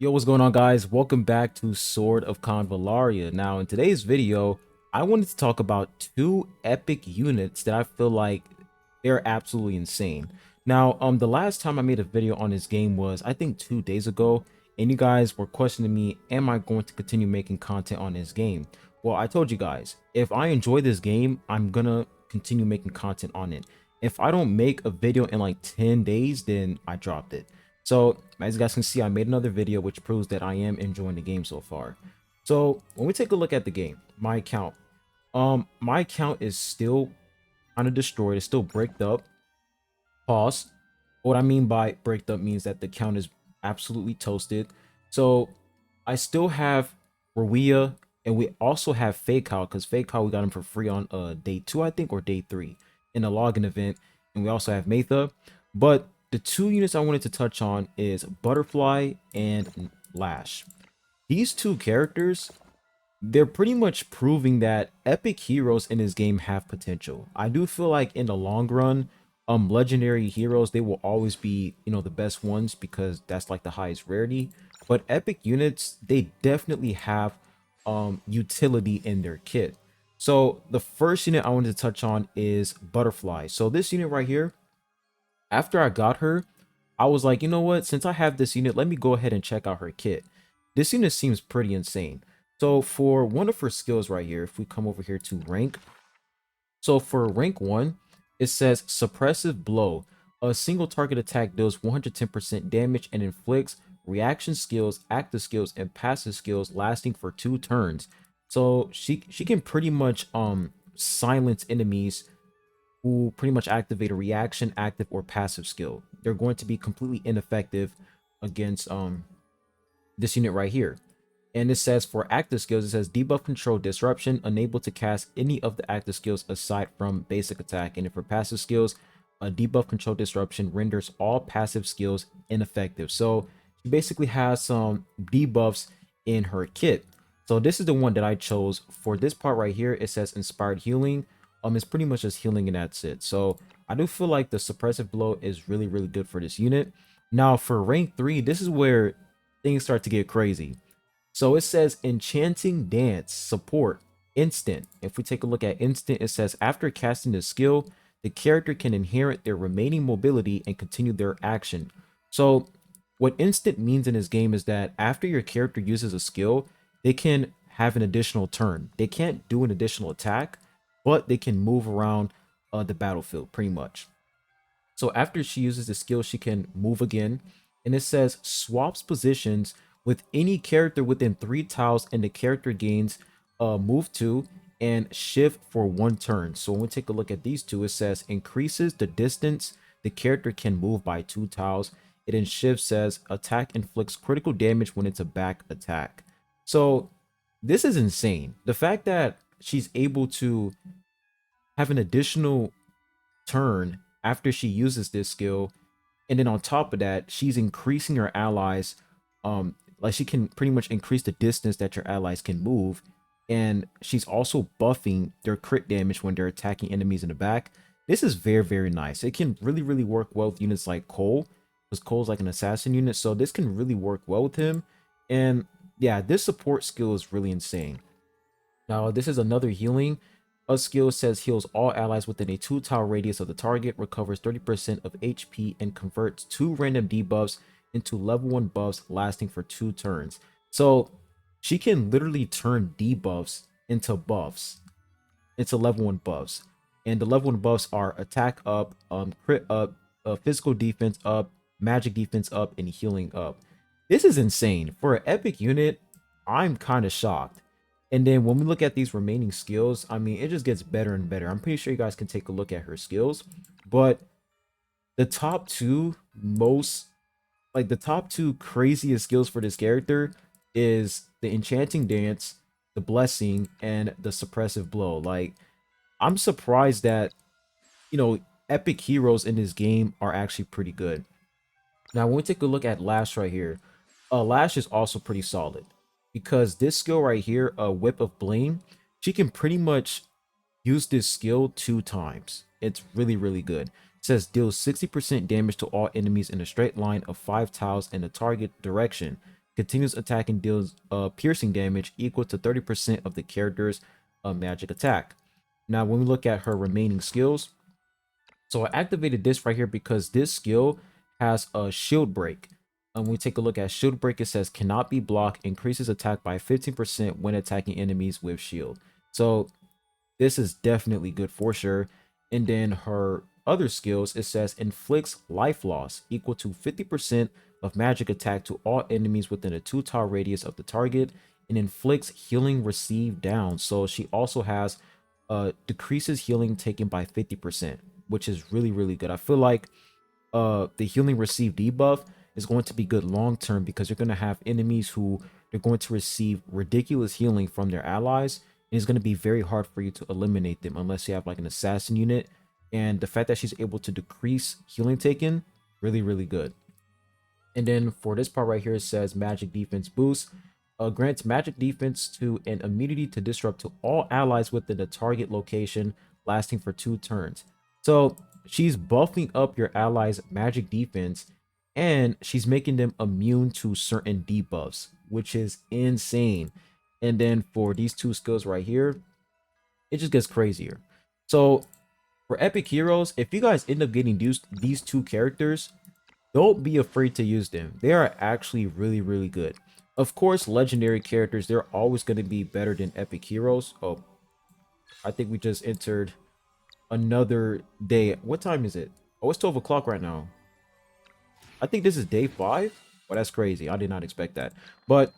Yo, what's going on, guys? Welcome back to Sword of Convallaria. Now, in today's video, I wanted to talk about two epic units that I feel like they're absolutely insane. Now, the last time I made a video on this game was, I think, 2 days ago, and you guys were questioning me, am I going to continue making content on this game? Well, I told you guys, if I enjoy this game, I'm gonna continue making content on it. If I don't make a video in like 10 days, then I dropped it. So as you guys can see, I made another video which proves that I am enjoying the game so far. So when we take a look at the game, my account is still kind of destroyed. It's still bricked up. Pause. What I mean by bricked up means that the account is absolutely toasted. So I still have Rwea, and we also have Fake Out, because Fake Out we got him for free on day 2, I think, or day 3 in a login event. And we also have Matha. But the two units I wanted to touch on is Butterfly and Lash. These two characters, they're pretty much proving that epic heroes in this game have potential. I do feel like in the long run, legendary heroes, they will always be, the best ones because that's like the highest rarity. But epic units, they definitely have utility in their kit. So the first unit I wanted to touch on is Butterfly. So this unit right here, after I got her, I was like, you know what? Since I have this unit, let me go ahead and check out her kit. This unit seems pretty insane. So for one of her skills right here, if we come over here to rank, so for rank 1, it says Suppressive Blow. A single target attack deals 110% damage and inflicts reaction skills, active skills, and passive skills lasting for 2 turns. So she can pretty much silence enemies who pretty much activate a reaction, active, or passive skill. They're going to be completely ineffective against this unit right here. And it says for active skills, it says debuff control disruption, unable to cast any of the active skills aside from basic attack. And for passive skills, a debuff control disruption renders all passive skills ineffective. So she basically has some debuffs in her kit. So this is the one that I chose. For this part right here, it says inspired healing. It's pretty much just healing and that's it. So I do feel like the suppressive blow is really, really good for this unit. Now for rank 3, this is where things start to get crazy. So it says Enchanting Dance support instant. If we take a look at instant, it says after casting the skill, the character can inherit their remaining mobility and continue their action. So what instant means in this game is that after your character uses a skill, they can have an additional turn. They can't do an additional attack, but they can move around the battlefield pretty much. So after she uses the skill, she can move again. And it says swaps positions with any character within 3 tiles, and the character gains move to and shift for 1 turn. So when we take a look at these two, it says increases the distance the character can move by 2 tiles. It in shift says attack inflicts critical damage when it's a back attack. So this is insane. The fact that she's able to have an additional turn after she uses this skill, and then on top of that, she's increasing her allies, like she can pretty much increase the distance that your allies can move, and she's also buffing their crit damage when they're attacking enemies in the back. This is very, very nice. It can really, really work well with units like Cole, because Cole's like an assassin unit, so this can really work well with him. And yeah, this support skill is really insane. Now this is another healing. A skill says heals all allies within a 2-tile radius of the target, recovers 30% of HP, and converts 2 random debuffs into level 1 buffs lasting for 2 turns. So she can literally turn debuffs into buffs, into level 1 buffs. And the level 1 buffs are attack up, crit up, physical defense up, magic defense up, and healing up. This is insane. For an epic unit, I'm kind of shocked. And then when we look at these remaining skills, I mean, it just gets better and better. I'm pretty sure you guys can take a look at her skills. But the top two the top 2 craziest skills for this character is the Enchanting Dance, the Blessing, and the Suppressive Blow. Like, I'm surprised that, epic heroes in this game are actually pretty good. Now, when we take a look at Lash right here, Lash is also pretty solid because this skill right here, a Whip of Blame, she can pretty much use this skill 2 times. It's really, really good. It says deals 60% damage to all enemies in a straight line of 5 tiles in the target direction. continuous attack and deals piercing damage equal to 30% of the character's magic attack. Now, when we look at her remaining skills, so I activated this right here because this skill has a shield break. And when we take a look at shield break, it says cannot be blocked, increases attack by 15% when attacking enemies with shield. So this is definitely good for sure. And then her other skills, it says inflicts life loss equal to 50% of magic attack to all enemies within a 2 tile radius of the target, and inflicts healing received down. So she also has decreases healing taken by 50%, which is really good. I feel like the healing received debuff is going to be good long term because you're going to have enemies who they're going to receive ridiculous healing from their allies, and it's going to be very hard for you to eliminate them unless you have like an assassin unit. And the fact that she's able to decrease healing taken, really good. And then for this part right here, it says magic defense boost. Grants magic defense to an immunity to disrupt to all allies within the target location, lasting for 2 turns. So she's buffing up your allies' magic defense, and she's making them immune to certain debuffs, which is insane. And then for these 2 skills right here, it just gets crazier. So for epic heroes, if you guys end up getting these 2 characters, don't be afraid to use them. They are actually really good. Of course, legendary characters, they're always going to be better than epic heroes. Oh, I think we just entered another day. What time is it? Oh, it's 12 o'clock right now. I think this is day 5. Well, that's crazy. I did not expect that. But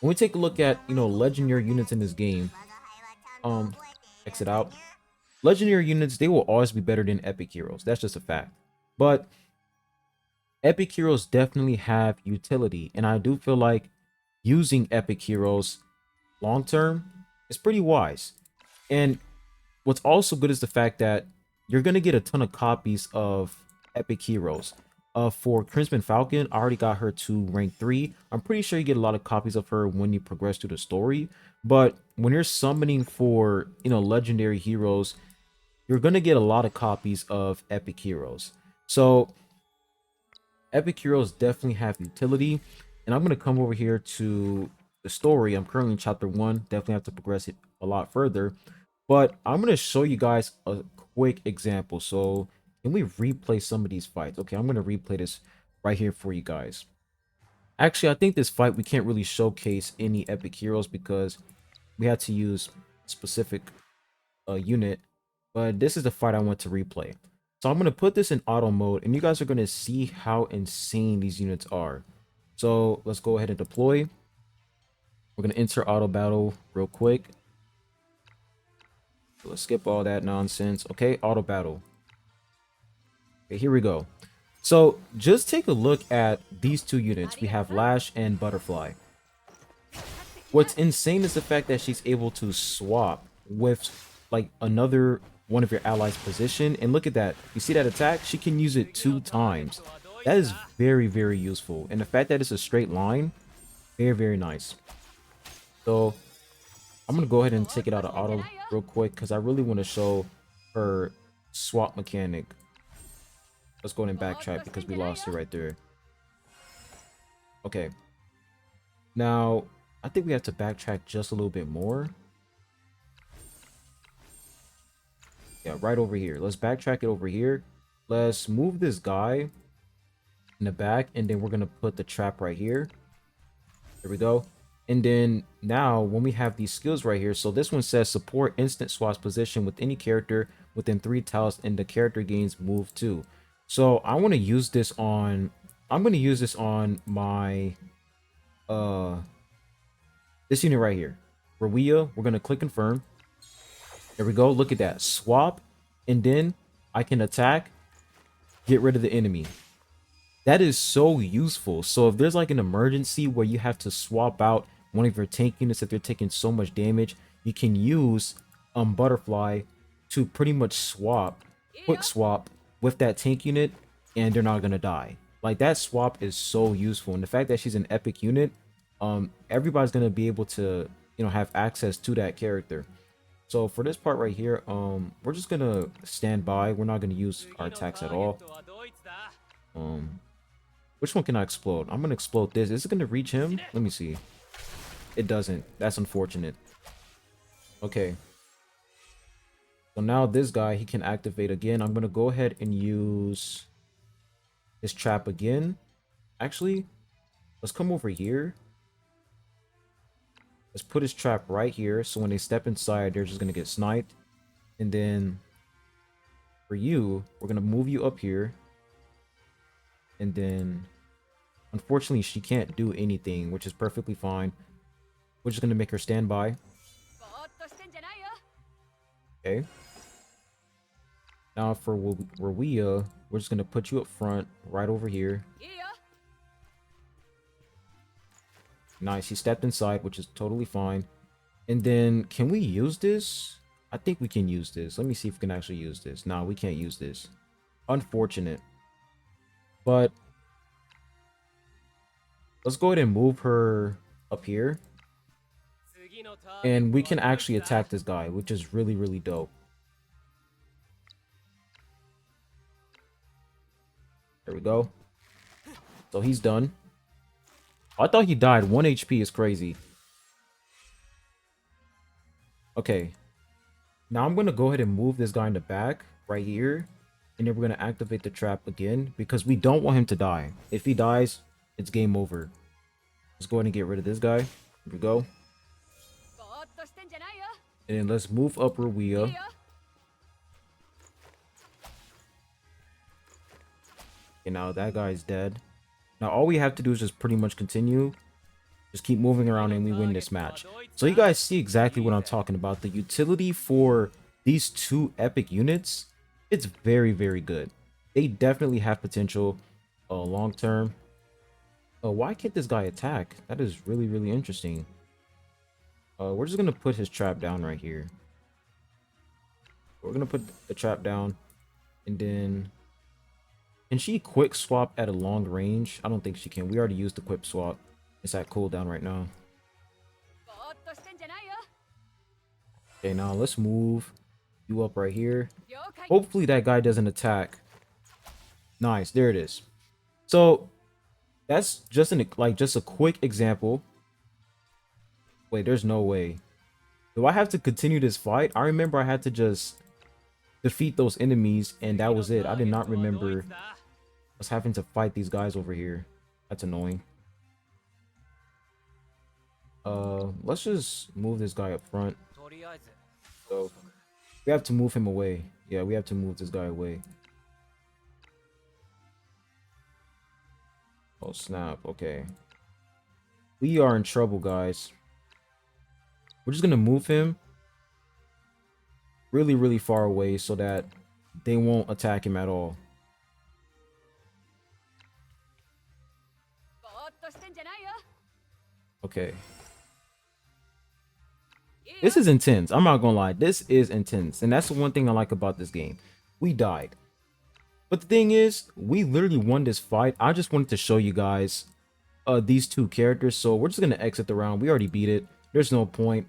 when we take a look at, legendary units in this game, exit out. Legendary units, they will always be better than epic heroes. That's just a fact. But epic heroes definitely have utility, and I do feel like using epic heroes long term is pretty wise. And what's also good is the fact that you're gonna get a ton of copies of epic heroes. For Crimson Falcon, I already got her to rank 3. I'm pretty sure you get a lot of copies of her when you progress through the story. But when you're summoning for legendary heroes, you're gonna get a lot of copies of epic heroes. So epic heroes definitely have utility, and I'm going to come over here to the story. I'm currently in chapter 1, definitely have to progress it a lot further, but I'm going to show you guys a quick example. So can we replay some of these fights? Okay, I'm going to replay this right here for you guys. Actually, I think this fight we can't really showcase any epic heroes because we had to use specific unit, but this is the fight I want to replay. So I'm going to put this in auto mode, and you guys are going to see how insane these units are. So let's go ahead and deploy. We're going to enter auto battle real quick. So let's skip all that nonsense. Okay, auto battle. Okay, here we go. So just take a look at these 2 units. We have Lash and Butterfly. What's insane is the fact that she's able to swap with like another one of your allies' position, and look at that. You see that attack? She can use it 2 times. That is very useful, and the fact that it's a straight line, very nice. So I'm gonna go ahead and take it out of auto real quick because I really want to show her swap mechanic. Let's go ahead and backtrack because we lost it right there. Okay, now I think we have to backtrack just a little bit more. Yeah, right over here. Let's backtrack it over here. Let's move this guy in the back, and then we're going to put the trap right here. There we go. And then now when we have these skills right here, so this one says support instant swaps position with any character within 3 tiles, and the character gains move 2. So I want to use this on, I'm going to use this on my, this unit right here. Rawia, we're going to click confirm. There we go. Look at that. Swap. And then I can attack. Get rid of the enemy. That is so useful. So if there's like an emergency where you have to swap out one of your tank units if they're taking so much damage, you can use Butterfly to pretty much swap, quick swap with that tank unit, and they're not going to die. Like, that swap is so useful. And the fact that she's an epic unit, everybody's going to be able to, have access to that character. So for this part right here, we're just gonna stand by. We're not gonna use our attacks at all. Which one can I explode? I'm gonna explode this. Is it gonna reach him? Let me see. It doesn't. That's unfortunate. Okay. So now this guy, he can activate again. I'm gonna go ahead and use his trap again. Actually, let's come over here. Let's put his trap right here. So when they step inside, they're just gonna get sniped. And then for you, we're gonna move you up here. And then unfortunately, she can't do anything, which is perfectly fine. We're just gonna make her stand by. Okay. Now for Ruia, we're just gonna put you up front, right over here. Nice, he stepped inside, which is totally fine. And then, can we use this? I think we can use this. Let me see if we can actually use this. No, we can't use this. Unfortunate. But let's go ahead and move her up here. And we can actually attack this guy, which is really, really dope. There we go. So he's done. I thought he died. 1 HP is crazy. Okay. Now I'm going to go ahead and move this guy in the back right here. And then we're going to activate the trap again because we don't want him to die. If he dies, it's game over. Let's go ahead and get rid of this guy. Here we go. And then let's move up Ruia. Okay, now that guy's dead. Now all we have to do is just pretty much continue. Just keep moving around and we win this match. So you guys see exactly what I'm talking about. The utility for these two epic units, it's very, very good. They definitely have potential long term. Why can't this guy attack? That is really, really interesting. We're just going to put his trap down right here. We're going to put the trap down. And then... Can she quick swap at a long range? I don't think she can. We already used the quick swap. It's at cooldown right now. Okay, now let's move you up right here. Hopefully that guy doesn't attack. Nice, there it is. So that's just just a quick example. Wait, there's no way. Do I have to continue this fight? I remember I had to just defeat those enemies and that was it. I did not remember us having to fight these guys over here. That's annoying. Let's just move this guy up front. So we have to move him away. Yeah, we have to move this guy away. Oh snap. Okay, we are in trouble, guys. We're just gonna move him really, really far away so that they won't attack him at all. Okay. This is intense. I'm not gonna lie. This is intense. And that's the one thing I like about this game. We died. But the thing is, we literally won this fight. I just wanted to show you guys these two characters. So we're just gonna exit the round. We already beat it. There's no point.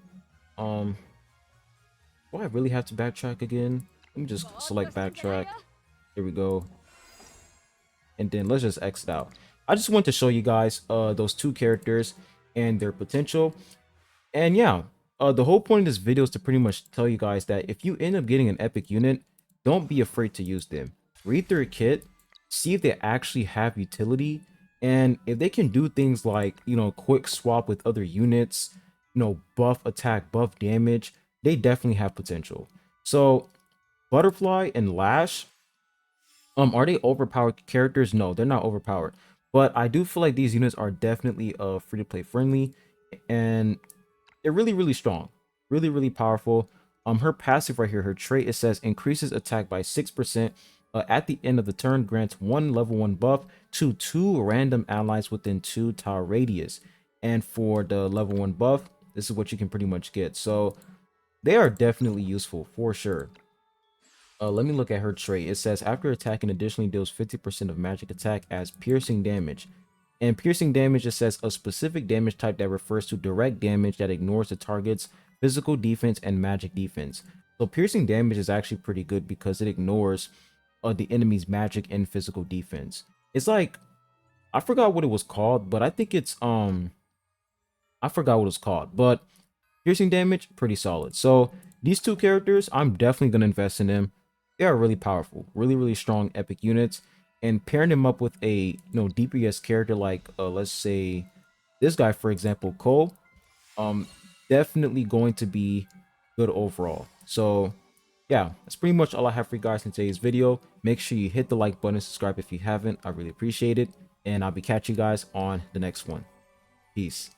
Do I really have to backtrack again? Let me just select backtrack. Here we go. And then let's just exit out. I just want to show you guys those two characters and their potential. And yeah, the whole point of this video is to pretty much tell you guys that if you end up getting an epic unit, don't be afraid to use them. Read their kit, see if they actually have utility, and if they can do things like, you know, quick swap with other units, you know, buff attack, buff damage, they definitely have potential. So Butterfly and Lash, are they overpowered characters? No, they're not overpowered. But I do feel like these units are definitely free to play friendly, and they're really, really strong, really, really powerful. Her passive right here, her trait, it says increases attack by 6%. At the end of the turn, grants 1 level 1 buff to 2 random allies within 2 tile radius. And for the level 1 buff, this is what you can pretty much get. So they are definitely useful for sure. Let me look at her trait. It says after attacking, additionally deals 50% of magic attack as piercing damage. And piercing damage, it says a specific damage type that refers to direct damage that ignores the target's physical defense and magic defense. So piercing damage is actually pretty good because it ignores the enemy's magic and physical defense. It's like, I forgot what it was called, but I think it's I forgot what it's called, but piercing damage, pretty solid. So these two characters, I'm definitely gonna invest in them. They are really powerful, really, really strong epic units. And pairing them up with a DPS character like let's say this guy, for example, Cole, um, definitely going to be good overall. So yeah, that's pretty much all I have for you guys in today's video. Make sure you hit the like button, subscribe if you haven't. I really appreciate it. And I'll be catching you guys on the next one. Peace.